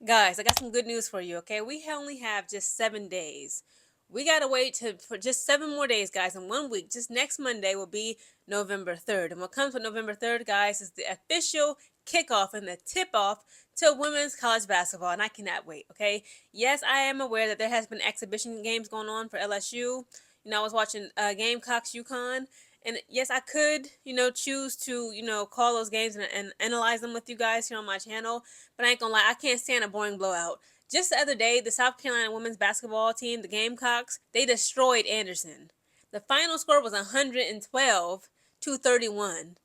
Guys, I got some good news for you, okay? We only have just 7 days. We gotta wait for just 7 more days, guys. In 1 week, just next Monday will be November 3rd. And what comes with November 3rd, guys, is the official kickoff and the tip off to women's college basketball. And I cannot wait, okay? Yes, I am aware that there has been exhibition games going on for LSU. I was watching Gamecocks UConn. And yes, I could, choose to, call those games and analyze them with you guys here on my channel. But I ain't gonna lie, I can't stand a boring blowout. Just the other day, the South Carolina women's basketball team, the Gamecocks, they destroyed Anderson. The final score was 112 to 31.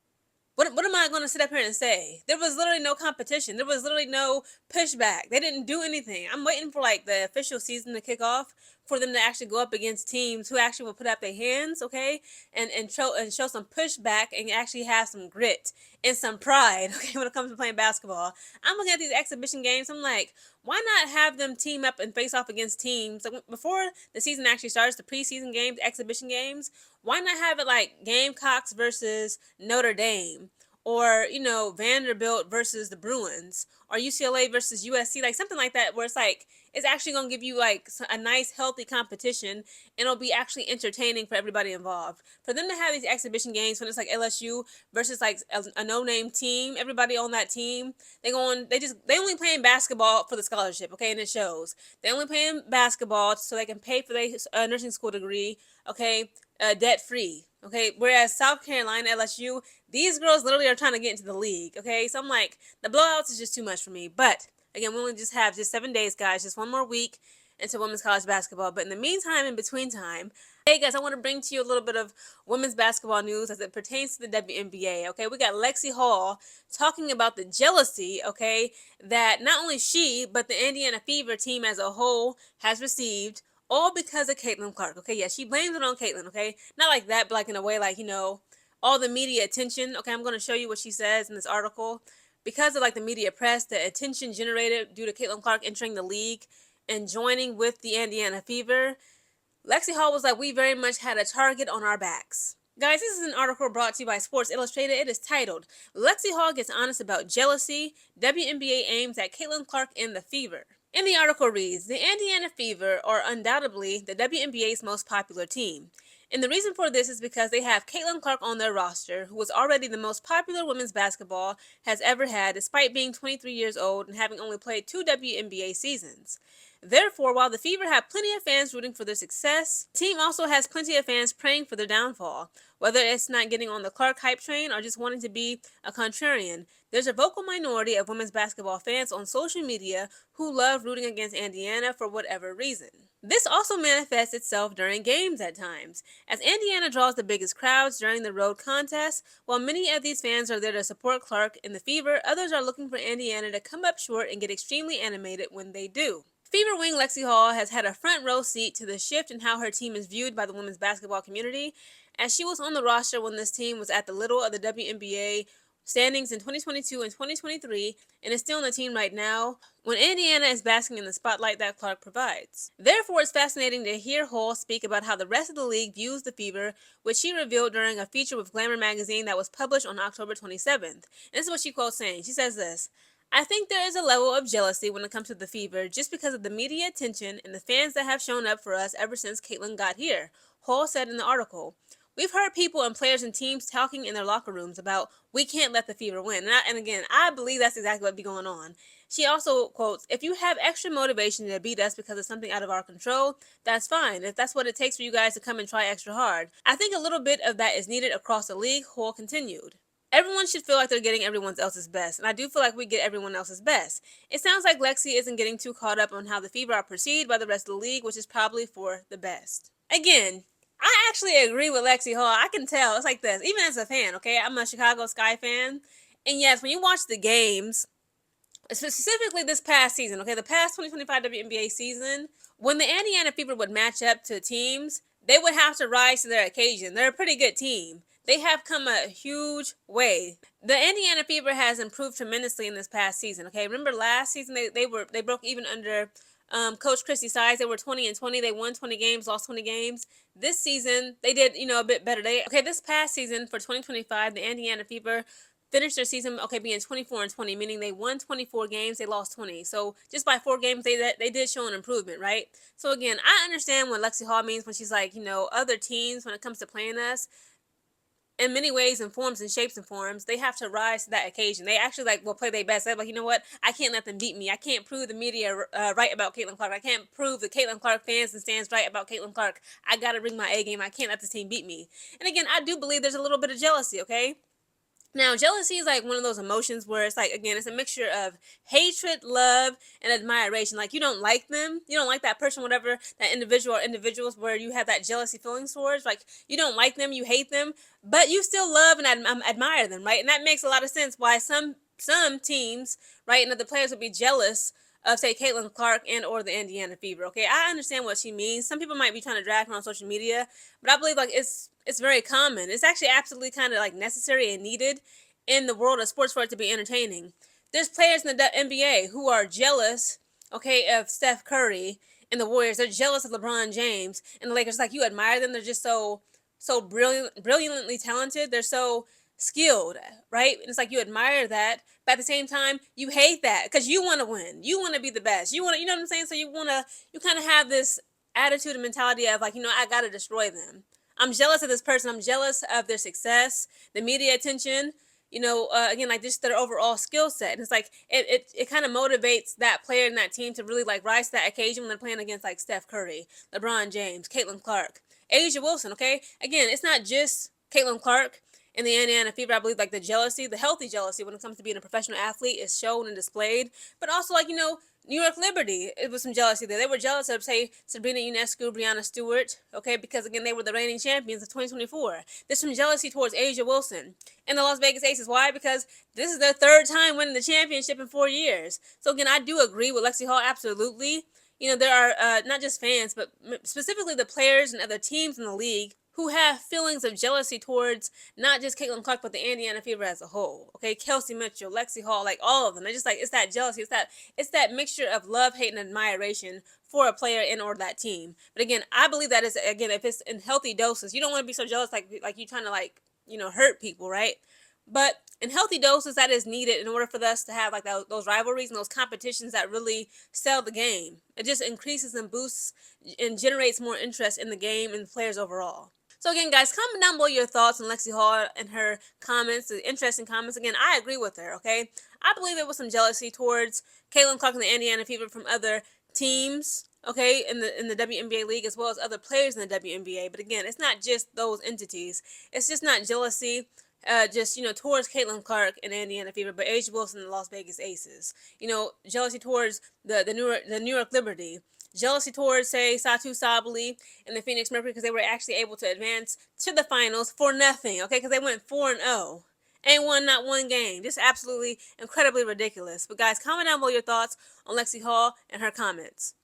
What am I going to sit up here and say? There was literally no competition. There was literally no pushback. They didn't do anything. I'm waiting for like the official season to kick off for them to actually go up against teams who actually will put up their hands, okay, and show some pushback and actually have some grit and some pride, okay, when it comes to playing basketball. I'm looking at these exhibition games. I'm like, why not have them team up and face off against teams like before the season actually starts, the preseason games, exhibition games? Why not have it like Gamecocks versus Notre Dame, or Vanderbilt versus the Bruins, or UCLA versus USC, like something like that, where it's like it's actually gonna give you like a nice healthy competition, and it'll be actually entertaining for everybody involved. For them to have these exhibition games when it's like LSU versus like a no-name team, everybody on that team, they only playing basketball for the scholarship, okay, and it shows. They only playing basketball so they can pay for their nursing school degree, okay, debt free. Okay, whereas South Carolina, LSU, these girls literally are trying to get into the league. Okay, so I'm like, the blowouts is just too much for me. But again, we only just have just 7 days, guys, just one more week into women's college basketball. But in the meantime, in between time, hey guys, I want to bring to you a little bit of women's basketball news as it pertains to the WNBA. Okay, we got Lexi Hall talking about the jealousy, okay, that not only she, but the Indiana Fever team as a whole has received, all because of Caitlin Clark. Okay, yeah, she blames it on Caitlin. Okay, not like that, but like in a way, like all the media attention. Okay, I'm going to show you what she says in this article. Because of like the media press, the attention generated due to Caitlin Clark entering the league and joining with the Indiana Fever, Lexi Hall was like, we very much had a target on our backs. Guys, this is an article brought to you by Sports Illustrated. It is titled, Lexi Hall Gets Honest About Jealousy, WNBA Aims at Caitlin Clark and the Fever. And the article reads, the Indiana Fever are undoubtedly the WNBA's most popular team. And the reason for this is because they have Caitlin Clark on their roster, who was already the most popular women's basketball has ever had, despite being 23 years old and having only played 2 WNBA seasons. Therefore, while the Fever have plenty of fans rooting for their success, the team also has plenty of fans praying for their downfall. Whether it's not getting on the Clark hype train or just wanting to be a contrarian, there's a vocal minority of women's basketball fans on social media who love rooting against Indiana for whatever reason. This also manifests itself during games at times, as Indiana draws the biggest crowds during the road contests. While many of these fans are there to support Clark in the Fever, others are looking for Indiana to come up short and get extremely animated when they do. Fever wing Lexi Hall has had a front row seat to the shift in how her team is viewed by the women's basketball community, as she was on the roster when this team was at the middle of the WNBA standings in 2022 and 2023, and is still on the team right now when Indiana is basking in the spotlight that Clark provides. Therefore, it's fascinating to hear Hall speak about how the rest of the league views the Fever, which she revealed during a feature with Glamour magazine that was published on October 27th. And this is what she quotes saying. She says this, I think there is a level of jealousy when it comes to the Fever just because of the media attention and the fans that have shown up for us ever since Caitlin got here, Hall said in the article. We've heard people and players and teams talking in their locker rooms about we can't let the Fever win. And again, I believe that's exactly what be going on. She also quotes, if you have extra motivation to beat us because of something out of our control, that's fine. If that's what it takes for you guys to come and try extra hard. I think a little bit of that is needed across the league, Hall continued. Everyone should feel like they're getting everyone else's best, and I do feel like we get everyone else's best. It sounds like Lexi isn't getting too caught up on how the Fever are perceived by the rest of the league, which is probably for the best. Again, I actually agree with Lexi Hall. I can tell. It's like this. Even as a fan, okay? I'm a Chicago Sky fan. And yes, when you watch the games, specifically this past season, okay, the past 2025 WNBA season, when the Indiana Fever would match up to teams, they would have to rise to their occasion. They're a pretty good team. They have come a huge way. The Indiana Fever has improved tremendously in this past season. Okay, remember last season they broke even under Coach Christie size. They were 20-20. They won 20 games, lost 20 games. This season they did a bit better. This past season for 2025, the Indiana Fever finished their season, okay, being 24-20, meaning they won 24 games, they lost 20. So just by 4 games, they did show an improvement, right? So again, I understand what Lexi Hall means when she's like, other teams, when it comes to playing us, in many ways and forms and shapes and forms, they have to rise to that occasion. They actually will play their best. They're like, you know what? I can't let them beat me. I can't prove the media right about Caitlin Clark. I can't prove the Caitlin Clark fans and stands right about Caitlin Clark. I gotta bring my A game. I can't let this team beat me. And again, I do believe there's a little bit of jealousy. Okay. Now, jealousy is like one of those emotions where it's like, again, it's a mixture of hatred, love, and admiration. Like, you don't like them. You don't like that person, whatever, that individual or individuals where you have that jealousy feelings towards. Like, you don't like them, you hate them, but you still love and admire them, right? And that makes a lot of sense why some teams, right, and other players would be jealous of, say, Caitlin Clark and or the Indiana Fever. Okay, I understand what she means. Some people might be trying to drag her on social media, but I believe it's very common. It's actually absolutely kind of like necessary and needed in the world of sports for it to be entertaining. There's players in the NBA who are jealous, okay, of Steph Curry and the Warriors. They're jealous of LeBron James and the Lakers. Like, you admire them. They're just so brilliantly talented. They're so skilled, right? And it's like you admire that, but at the same time you hate that because you want to win. You want to be the best. You want to, you know what I'm saying? So you kind of have this attitude and mentality of like, I got to destroy them. I'm jealous of this person. I'm jealous of their success, the media attention, again, like just their overall skill set. And it's like it kind of motivates that player and that team to really like rise to that occasion when they're playing against like Steph Curry, LeBron James, Caitlin Clark, A'ja Wilson. Okay, again, it's not just Caitlin Clark and the Indiana Fever. I believe like the jealousy, the healthy jealousy when it comes to being a professional athlete is shown and displayed, but also like New York Liberty, it was some jealousy there. They were jealous of, say, Sabrina Ionescu, Breanna Stewart, okay, because, again, they were the reigning champions of 2024. There's some jealousy towards A'ja Wilson and the Las Vegas Aces. Why? Because this is their third time winning the championship in 4 years. So, again, I do agree with Lexi Hall, absolutely. There are not just fans, but specifically the players and other teams in the league who have feelings of jealousy towards not just Caitlin Clark, but the Indiana Fever as a whole. Okay, Kelsey Mitchell, Lexi Hall, like all of them. They're just like, it's that jealousy, it's that mixture of love, hate, and admiration for a player and or that team. But again, I believe that is, again, if it's in healthy doses, you don't want to be so jealous like you trying to like hurt people, right? But in healthy doses, that is needed in order for us to have like those rivalries and those competitions that really sell the game. It just increases and boosts and generates more interest in the game and the players overall. So again, guys, comment down below your thoughts on Lexi Hall and her comments, the interesting comments. Again, I agree with her, okay? I believe there was some jealousy towards Caitlin Clark and the Indiana Fever from other teams, okay, in the WNBA league, as well as other players in the WNBA. But again, it's not just those entities. It's just not jealousy towards Caitlin Clark and Indiana Fever, but A'ja Wilson and the Las Vegas Aces. Jealousy towards the New York Liberty. Jealousy towards, say, Satu Sabally and the Phoenix Mercury because they were actually able to advance to the finals for nothing, okay? Because they went 4-0. Ain't won not one game. Just absolutely incredibly ridiculous. But guys, comment down below your thoughts on Lexi Hall and her comments.